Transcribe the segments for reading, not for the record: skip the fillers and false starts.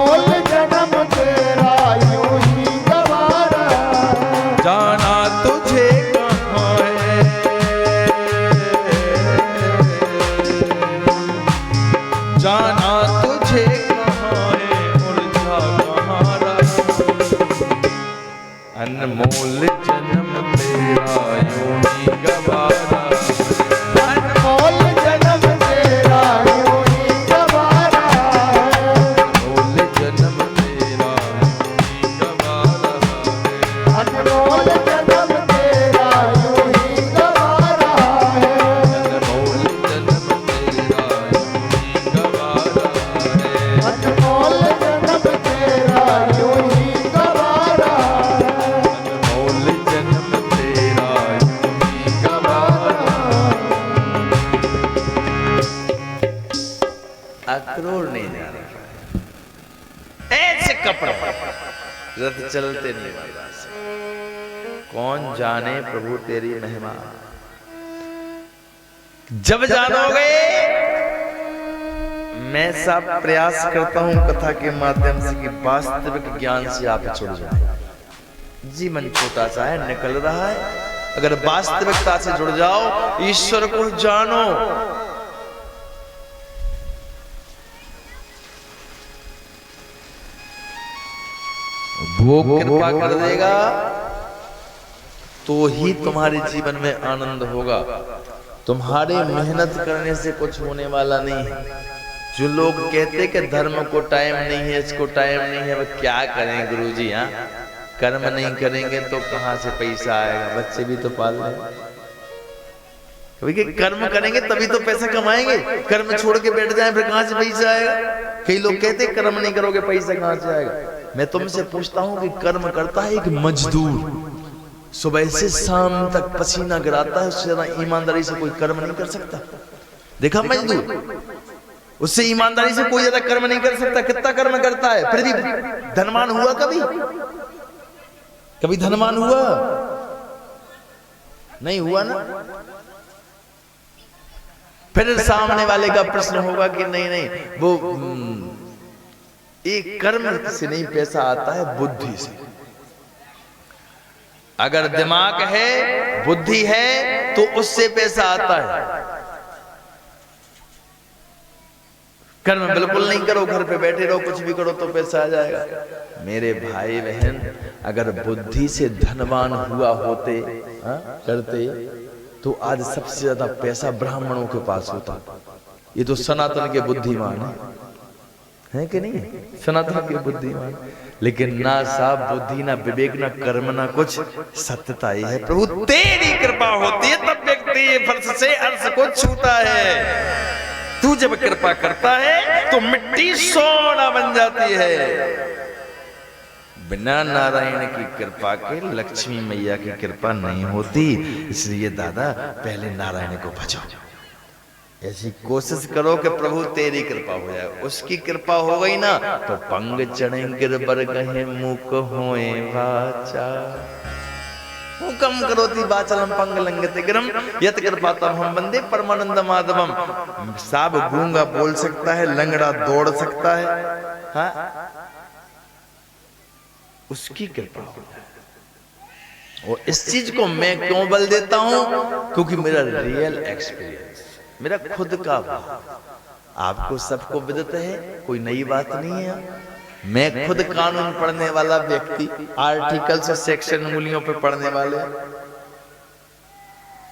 अनमोल जन्म तेरा यूं ही गवारा, जाना तुझे कहाँ है, जाना तुझे कहाँ है, उलझा कहाँ रहा। अनमोल जन्म तेरा यूं ही गवारा, अनमोल जन्म तेरा यूं ही गवारा, अनमोल जन्म तेरा यूं ही गवारा है। अनमोल जन्म तेरा यूं ही गवारा है, अनमोल जन्म तेरा यूं ही गवारा है। अनमोल जन्म तेरा यूं ही गवारा है, अनमोल जन्म तेरा यूं ही गवारा। अक्रोर नहीं जाने का, ऐसे कपड़े रथ चलते नहीं वाला से। कौन जाने प्रभु तेरी महिमा, जब जानोगे। मैं सब प्रयास करता हूं कथा के माध्यम से कि वास्तविक ज्ञान से आप छुड़ जाए। जीवन छोटा सा है, निकल रहा है, अगर वास्तविकता से जुड़ जाओ, ईश्वर को जानो। वो कृपा कर देगा तो ही तुम्हारे जीवन में आनंद होगा। तुम्हारे मेहनत करने से कुछ होने वाला नहीं है। जो लोग कहते कि धर्म को टाइम नहीं है, इसको टाइम नहीं है, वह क्या करें गुरुजी। हाँ, कर्म नहीं करेंगे तो कहाँ से पैसा आएगा, बच्चे भी तो पाल रहे। कर्म करेंगे तभी तो पैसा कमाएंगे, कर्म छोड़ के बैठ जाए फिर कहाँ से पैसा आएगा। कई लोग कहते हैं कर्म नहीं करोगे पैसा कहाँ से आएगा। मैं तुमसे पूछता हूँ कि कर्म करता है एक मजदूर, सुबह से शाम तक पसीना गिराता है, उससे ज्यादा ईमानदारी से कोई कर्म नहीं कर सकता। देखा मजदूर, उससे ईमानदारी से कोई ज्यादा कर्म नहीं कर सकता। कितना कर्म करता है, फिर भी धनवान हुआ कभी? कभी धनवान हुआ? नहीं हुआ ना। फिर सामने वाले का प्रश्न होगा कि नहीं नहीं, वो एक कर्म से नहीं पैसा आता है, बुद्धि से। अगर दिमाग है, बुद्धि है, तो उससे पैसा आता है। कर्म बिल्कुल नहीं करो, घर पे बैठे रहो, कुछ भी करो तो पैसा आ जाएगा। मेरे भाई बहन, अगर बुद्धि से धनवान हुआ होते करते तो आज सबसे ज्यादा पैसा ब्राह्मणों के पास होता। ये तो सनातन के बुद्धिमान है कि नहीं? सनातन के बुद्धिमान। लेकिन ना साफ बुद्धि, ना विवेक, ना कर्म, ना कुछ। सत्यता ही है प्रभु तेरी कृपा होती है तब व्यक्ति फर्श से अर्श को छूता है। तू जब कृपा करता है तो मिट्टी सोना बन जाती है। बिना नारायण की कृपा के लक्ष्मी मैया की कृपा नहीं होती। इसलिए दादा पहले नारायण को बचाओ। ऐसी कोशिश करो कि प्रभु तेरी कृपा हो जाए। उसकी कृपा हो गई ना तो पंग चढ़े गिरबर गहे मुख होए वाचा। हुकम करोति वाचलम पंग लंघते गिरम यत कृपातम हम बंदे परमानंद माधवम। साब गूंगा बोल सकता है, लंगड़ा दौड़ सकता है, हाँ? उसकी कृपा हो जाए। और इस चीज को मैं क्यों बल देता हूं? क्योंकि मेरा रियल एक्सपीरियंस, मेरा खुद का भाव आपको सबको विदित है, कोई नई बात नहीं है। मैं खुद कानून पढ़ने वाला व्यक्ति, आर्टिकल से सेक्शन उंगलियों पे पढ़ने वाले,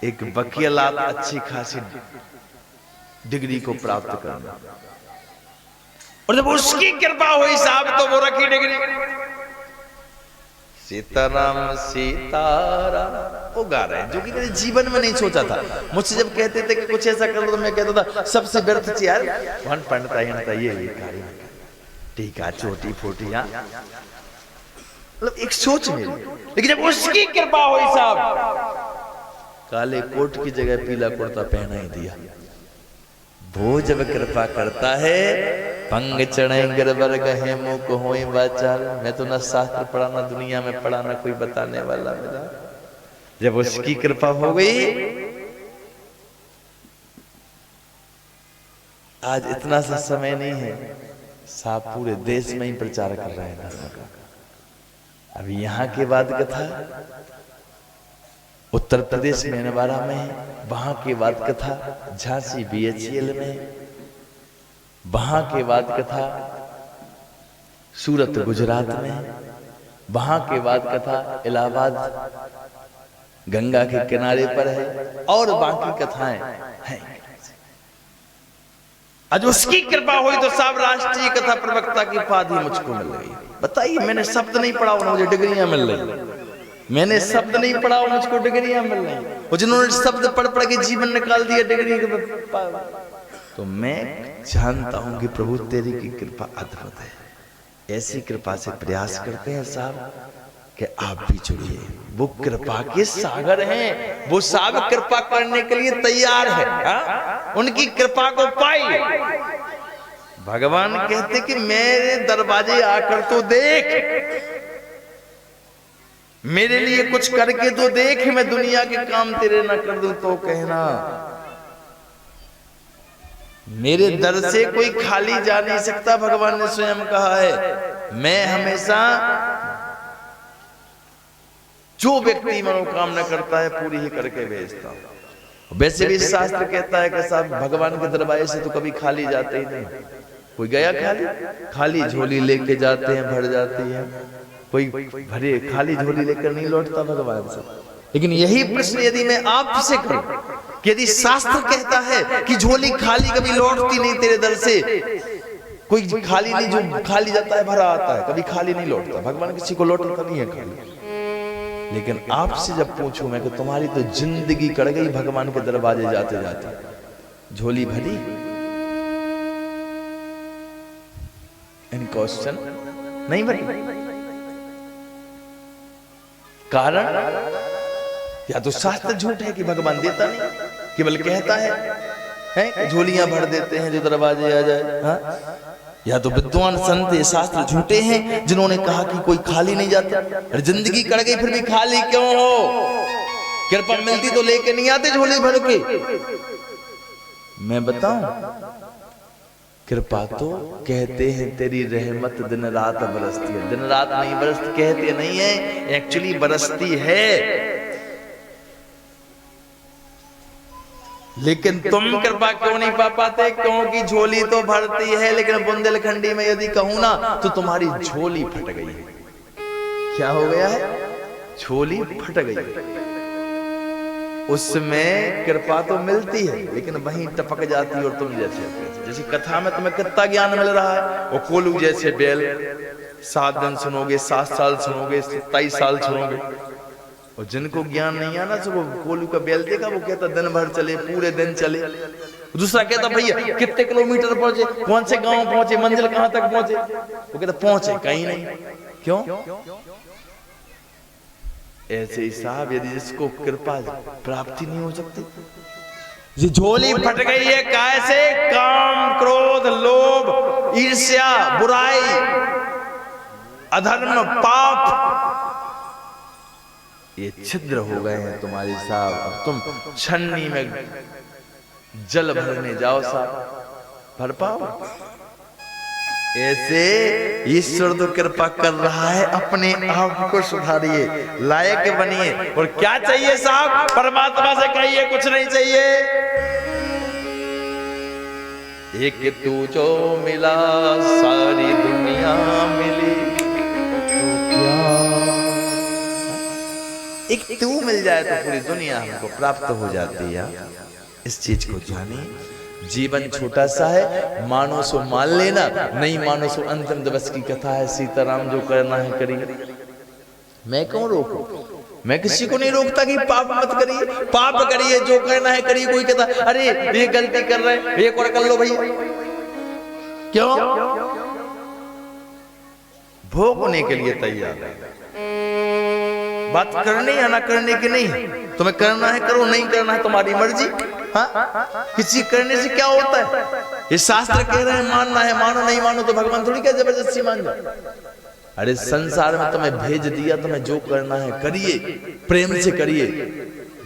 एक वकीलात अच्छी खासी डिग्री को प्राप्त करना, और जब उसकी कृपा हुई साहब तो वो रखी डिग्री। सीताराम सीताराम वो गा रहे हैं, जो कि मेरे जीवन में नहीं सोचा था। मुझसे जब कहते थे कि कुछ ऐसा कर लो तो मैं कहता था सबसे व्यर्थ चीज यार, वन पंडता ये कार्य टीका छोटी फोटी, मतलब एक सोच मेरी। लेकिन जब उसकी कृपा हुई साहब, काले कोट की जगह पीला कुर्ता पहना ही दिया। वो जब कृपा करता है पंग चढ़े गिरबर गहे मुख होए वाचाल। मैं तो ना शास्त्र पढ़ा, ना दुनिया में पढ़ा, ना कोई बताने वाला मेरा। जब उसकी कृपा हो गई, आज इतना सा समय नहीं है साहब पूरे देश में ही प्रचार कर रहे हैं धर्म का। अभी यहाँ के बाद कथा उत्तर प्रदेश में नवारा में है, वहां के बाद कथा झांसी BHEL में है, वहां के बाद कथा सूरत गुजरात में है, वहां के बाद कथा इलाहाबाद गंगा के किनारे पर है, और बाकी कथाएं हैं। आज उसकी कृपा हुई तो सब राष्ट्रीय कथा प्रवक्ता की उपाधि मुझको मिल गई। बताइए, मैंने शब्द नहीं पढ़ा और मुझे डिग्रियां मिल रही, मैंने शब्द नहीं पढ़ा और मुझको डिग्रियां मिल रही, और जिन्होंने शब्द पढ़ पढ़ के जीवन निकाल दिया डिग्री के। तो मैं जानता हूं कि प्रभु तेरी की कृपा अद्भुत है। ऐसी कृपा से प्रयास करते हैं साहब कि आप भी जुड़िए। वो कृपा के सागर हैं, वो सब कृपा करने के लिए तैयार है। उनकी कृपा को पाइए। भगवान कहते कि मेरे दरवाजे आकर तो देख, मेरे लिए कुछ करके तो देख, मैं दुनिया के काम तेरे ना कर दूं तो कहना। मेरे दर से कोई खाली जा नहीं सकता, भगवान ने स्वयं कहा है। मैं हमेशा जो व्यक्ति मनोकामना करता है पूरी ही करके भेजता हूं। वैसे भी शास्त्र कहता है कि साहब भगवान के दरवाजे से तो कभी खाली जाते ही नहीं। कोई गया खाली झोली लेके जाते हैं, भर जाती है। कोई भरे खाली झोली लेकर नहीं लौटता भगवान से। लेकिन यही प्रश्न यदि मैं आपसे करूं कि यदि शास्त्र कहता है कि झोली खाली कभी लौटती नहीं तेरे दर से, कोई खाली नहीं, जो खाली जाता है भरा आता है, कभी खाली नहीं लौटता। भगवान किसी को लौटता नहीं है खाली। लेकिन आपसे जब पूछूं मैं कि तुम्हारी तो जिंदगी कट गई भगवान के दरवाजे जाते जाते, झोली भरी? Any question? नहीं भरी। कारण या तो शास्त्र झूठ है कि भगवान देता नहीं, केवल कहता है झोलियां भर देते हैं जो दरवाजे आ जाए। हाँ? या तो विद्वान संत शास्त्र झूठे हैं जिन्होंने कहा कि कोई खाली नहीं जाता। अरे जिंदगी कट गई फिर भी खाली क्यों हो? कृपा मिलती तो लेके नहीं आते झोली भर के। मैं बताऊं, कृपा तो कहते हैं तेरी रहमत दिन रात बरसती है। दिन रात नहीं बरसती, कहते नहीं है, एक्चुअली बरसती है। लेकिन तुम कृपा क्यों नहीं पा पाते? क्योंकि झोली तो भरती है, लेकिन बुंदेलखंडी में यदि कहूं ना तो तुम्हारी झोली फट गई है। क्या हो गया है? झोली फट गई है। उसमें कृपा तो मिलती है लेकिन वहीं टपक जाती है। और तुम जैसे कथा में तुम्हें कितना ज्ञान मिल रहा है। वो कोलू जैसे बैल 7 दिन सुनोगे, 7 साल सुनोगे, 27 साल सुनोगे। और जिनको ज्ञान नहीं आना तो वो कोलू का बैल देखा, वो कहता दिन भर चले, पूरे दिन चले। दूसरा कहता भैया कितने किलोमीटर पहुंचे, कौन से गांव पहुंचे, मंजिल कहां तक पहुंचे? वो कहता पहुंचे कहीं नहीं। क्यों? ऐसे ही साहब यदि जिसको कृपा प्राप्ति नहीं हो सकती, ये झोली फट गई है कैसे? काम, क्रोध, लोभ, ईर्ष्या, बुराई, अधर्म, पाप, ये छिद्र हो गए हैं तुम्हारी साहब। अब तुम छन्नी में जल भरने जाओ साहब, भर पाओ? ऐसे ईश्वर तो कृपा कर रहा है, अपने आप को सुधारिए, लायक बनिए। और क्या चाहिए साहब? परमात्मा से कहिए कुछ नहीं चाहिए। एक तू जो मिला सारी दुनिया मिली, तो क्या? एक तू मिल जाए तो पूरी दुनिया हमको प्राप्त हो जाती है। इस चीज को जानिए। जीवन छोटा सा है, मानो सो मान लेना, नहीं मानो सो अंतिम दिवस की कथा है। सीताराम जो करना है करिए। मैं क्यों रोकूं? मैं किसी को नहीं रोकता कि पाप मत करिए, पाप करिए, जो करना है करिए। कोई कहता अरे ये गलती कर रहे हैं, एक और कर लो भैया। क्यों? भोगने के लिए तैयार है। बात करने या ना करने की नहीं है। तुम्हें करना है करो, नहीं करना है तुम्हारी मर्जी। हाँ? किसी करने से क्या होता है? ये शास्त्र कह रहे हैं मानना है, मानो, नहीं मानो तो भगवान थोड़ी क्या जबरदस्ती मान जाओ। अरे संसार में तुम्हें भेज दिया, तुम्हें जो करना है करिए, प्रेम से करिए।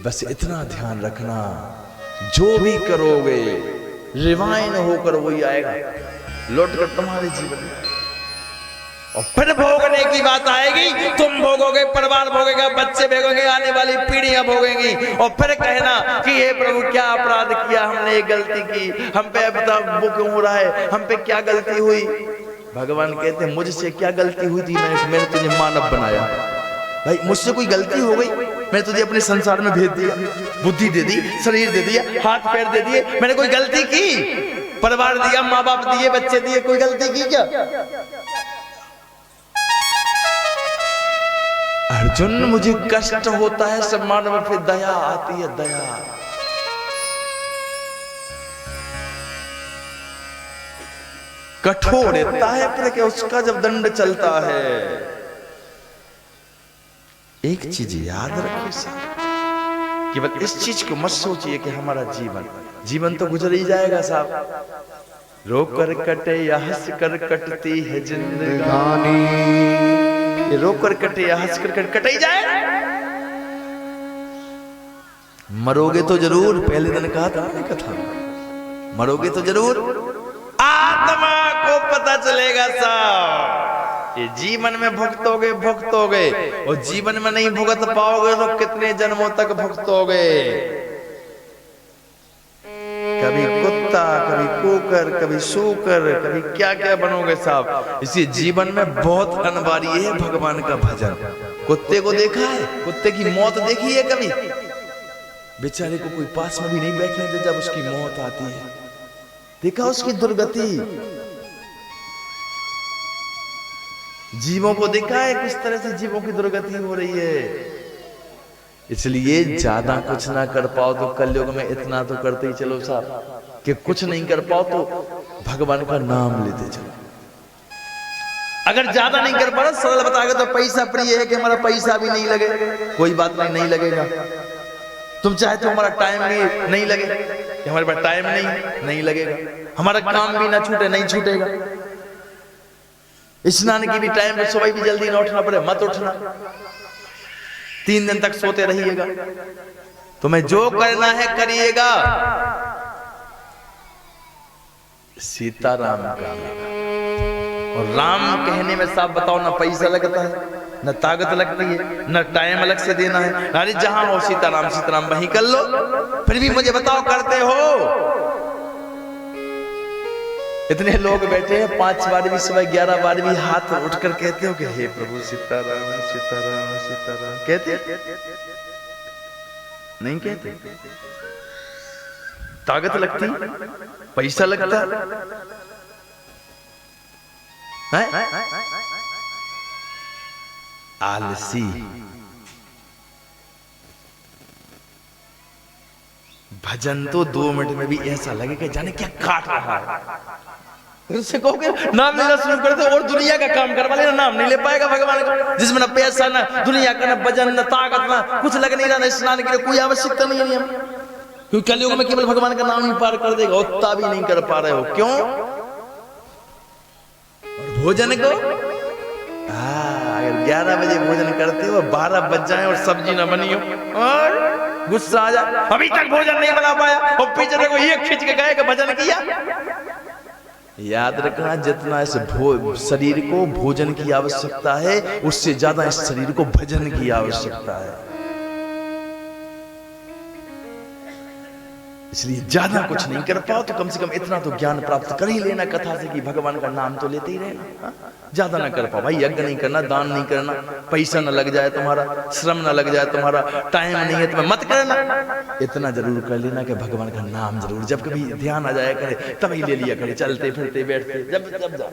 बस इतना ध्यान रखना, जो भी करोगे रिवाइन होकर वही आएगा। लौट कर तुम्हारे जीवन में, और फिर भोगने की बात आएगी, तुम भोगोगे, परिवार भोगेगा, बच्चे भोगेंगे, आने वाली पीढ़ियां भोगेंगी, और फिर कहना कि हे प्रभु क्या अपराध किया हमने, ये गलती की, हम पे बता वो क्यों हो रहा है, हम पे क्या गलती हुई। भगवान कहते हैं मुझसे क्या गलती हुई थी, मैंने तुझे मानव बनाया। भाई मुझसे कोई गलती हो गई, मैं तुझे अपने संसार में भेज दिया, बुद्धि दे दी, शरीर दे दिया, हाथ पैर दे दिए, मैंने कोई गलती की? परिवार दिया, माँ बाप दिए, बच्चे दिए, कोई गलती की क्या? अर्जुन मुझे कष्ट होता है सब मानव, फिर दया आती है, दया। कठोर रहता है फिर क्या उसका जब दंड चलता है। एक चीज याद रखिए साहब, केवल इस चीज को मत सोचिए कि हमारा जीवन तो गुजर ही जाएगा साहब। रो कर कटे या हंस कर कटती है जिंदगानी, रो कर कटे या हंस कर कट ही जाए। मरोगे तो जरूर, पहले दिन कहा था ना कथा, मरोगे तो जरूर, आत्मा को पता चलेगा साहब। ये जीवन में भुगतोगे भुगतोगे, और जीवन में नहीं भुगत पाओगे तो कितने जन्मों तक भुगतोगे। कभी कुत्ता, कभी कुकर, कभी सूकर, कभी क्या क्या बनोगे साहब। इसी जीवन में बहुत अनिवार्य है भगवान का भजन। कुत्ते को देखा है, कुत्ते की मौत देखी है कभी? बेचारे को कोई पास में भी नहीं बैठने दे जब उसकी मौत आती है। देखा उसकी दुर्गति? जीवों को देखा है किस तरह से जीवों की दुर्गति हो रही है। इसलिए ज्यादा कुछ ना कर पाओ तो कलयुग में इतना तो करते ही चलो साहब, कि कुछ नहीं कर पाओ तो भगवान का नाम लेते चलो। अगर ज्यादा नहीं कर पा, सरल बताएगा तो पैसा प्रिय है कि हमारा पैसा भी नहीं लगे, कोई बात नहीं लगेगा। तुम चाहे तो हमारा टाइम भी नहीं लगे, कि हमारे पास टाइम नहीं लगेगा, हमारा काम भी ना छूटे, नहीं छूटेगा। स्नान की भी टाइम पे सुबह भी जल्दी ना उठना पड़े, मत उठना, 3 दिन तक सोते रहिएगा। तुम्हें जो करना है करिएगा। सीताराम का, और राम कहने में साफ बताओ, ना पैसा लगता है, न ताकत लगती है, न टाइम अलग से देना है। अरे जहां हो सीताराम सीताराम वहीं कर लो। फिर भी मुझे बताओ करते हो? इतने लोग बैठे हैं, 5 बार भी सुबह, 11 बार भी हाथ उठकर कहते हो कि हे प्रभु सीताराम सीताराम सीताराम, कहते नहीं? कहते? ताकत लगती, पैसा लगता है? आलसी। भजन तो 2 मिनट में भी ऐसा लगे कि जाने क्या काट रहा है। उससे कहोगे नाम लेना शुरू कर दो और दुनिया का काम करवा लेना, नाम नहीं ले पाएगा भगवान का, जिसमें ना पैसा, ना दुनिया का, ना भजन, ना ताकत, ना कुछ लग नहीं रहा, ना स्नान के लिए कोई आवश्यकता नहीं है। क्योंकि कलयुग में केवल भगवान का नाम ही पार कर देगा, उतना भी नहीं कर पा रहे हो। क्यों? और भोजन को अगर 11 बजे भोजन करते हो, 12 बज जाए और सब्जी ना बनी हो और गुस्सा आ जाए, अभी तक भोजन नहीं बना पाया, और पीछे देखो ये खींच के गए कि भजन किया। याद रखना, जितना इस शरीर को भोजन की आवश्यकता है, उससे ज्यादा इस शरीर को भजन की आवश्यकता है। इसलिए ज्यादा कुछ नहीं कर पाओ तो कम से कम इतना तो ज्ञान प्राप्त कर ही लेना कथा से कि भगवान का नाम तो लेते ही रहना। ज्यादा ना कर पाओ भाई, यज्ञ नहीं करना, दान नहीं करना, पैसा ना लग जाए तुम्हारा, श्रम ना लग जाए तुम्हारा, टाइम नहीं है तुम्हें, मत करना। इतना जरूर कर लेना कि भगवान का नाम जरूर, जब कभी ध्यान आ जाया करे तभी ले लिया करे, चलते फिरते बैठते जब जा।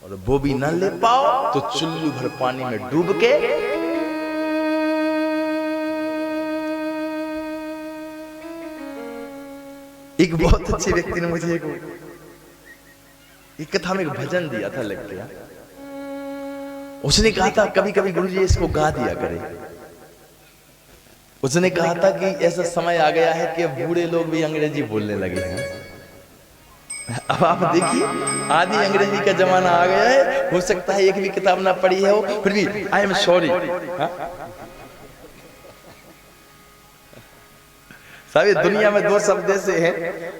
और वो भी ना ले पाओ तो चुल्लू भर पानी में डूब के एक बहुत अच्छे व्यक्ति ने मुझे एक कथा में एक भजन दिया था लिख के। उसने कहा था कभी कभी गुरुजी इसको गा दिया करे। उसने कहा था कि ऐसा समय आ गया है कि बूढ़े लोग भी अंग्रेजी बोलने लगे हैं। अब आप देखिए, आधी अंग्रेजी का जमाना आ गया है। हो सकता है एक भी किताब ना पढ़ी है वो, फिर भी आई एम सॉरी। साहब ये दुनिया में दो शब्द ऐसे हैं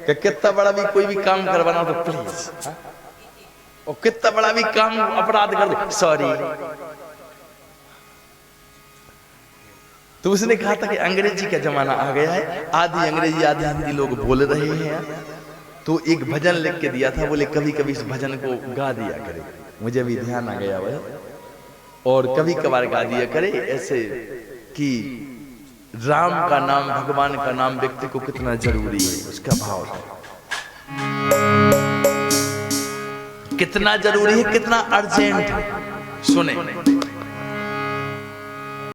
कि कितना बड़ा भी कोई भी काम करवाना तो प्लीज, और कितना बड़ा भी काम अपराध कर दो सॉरी। तो उसने कहा था कि अंग्रेजी का जमाना आ गया है, आधी अंग्रेजी आधी हिंदी लोग बोल रहे हैं, तो एक भजन लिख के दिया था, बोले कभी कभी इस भजन को गा दिया करे। मुझे भी ध्यान आ गया भाई, और कभी कभार गा दिया करे ऐसे कि राम का नाम, भगवान का नाम व्यक्ति को कितना जरूरी है, उसका भाव है कितना जरूरी है, कितना अर्जेंट है। सुने